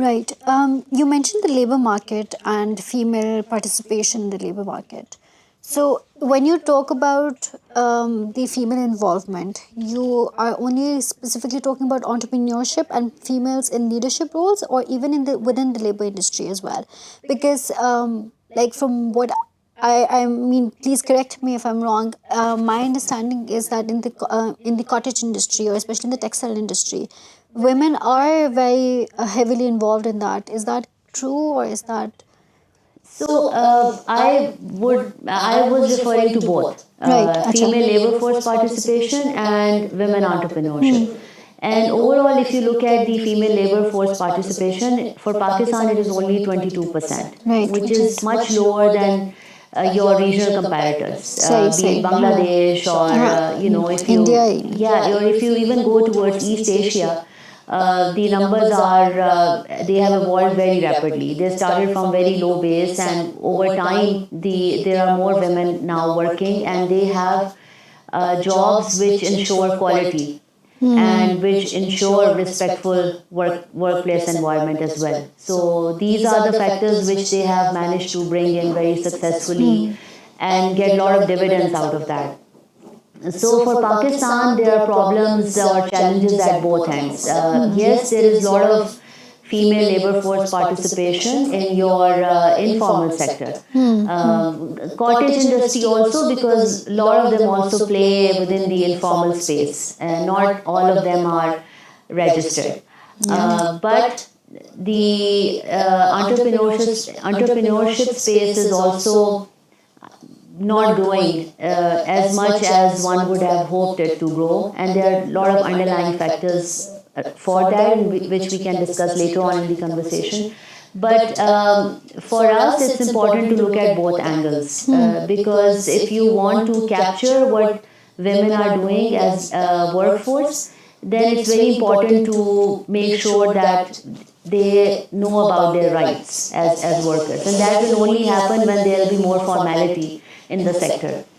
Right. You mentioned the labor market and female participation in the labor market. So, when you talk about the female involvement, you are only specifically talking about entrepreneurship and females in leadership roles, or even in the within the labor industry as well. Because, like from what I mean, please correct me if I'm wrong. My understanding is that in the cottage industry, or especially in the textile industry, women are very heavily involved in that. Is that true, or is that So I was referring to both right? Acha. female labor force participation and women entrepreneurship. And overall, if you look at the female labor force participation for Pakistan, it is only 22%, Right. which is much lower than your regional comparators, Sahi, be it sahi. Bangladesh or if you India. yeah, or if you even go towards East Asia, the numbers are they have evolved very rapidly. They started from very low base, and over time, there are more women now working, and they have jobs which ensure quality and which ensure respectful workplace environment as well. So these are the factors which they have managed to bring in very successfully and get a lot of dividends out of that. So for Pakistan, there are problems or challenges at both ends. Yes, there is a lot of female labor force participation in your informal sector. Cottage industry also, because a lot of them also play within the informal space, and not all of them are registered. But the entrepreneurship space is also not growing as much as one would have hoped it to grow, and there are a lot of underlying factors for that, which we can discuss later on in the conversation. But for us, it's important to look at both angles, because if you want to capture what women are doing as a workforce, then it's very important to make sure that they know about their rights as workers. And that will only happen when there will be more formality in the sector.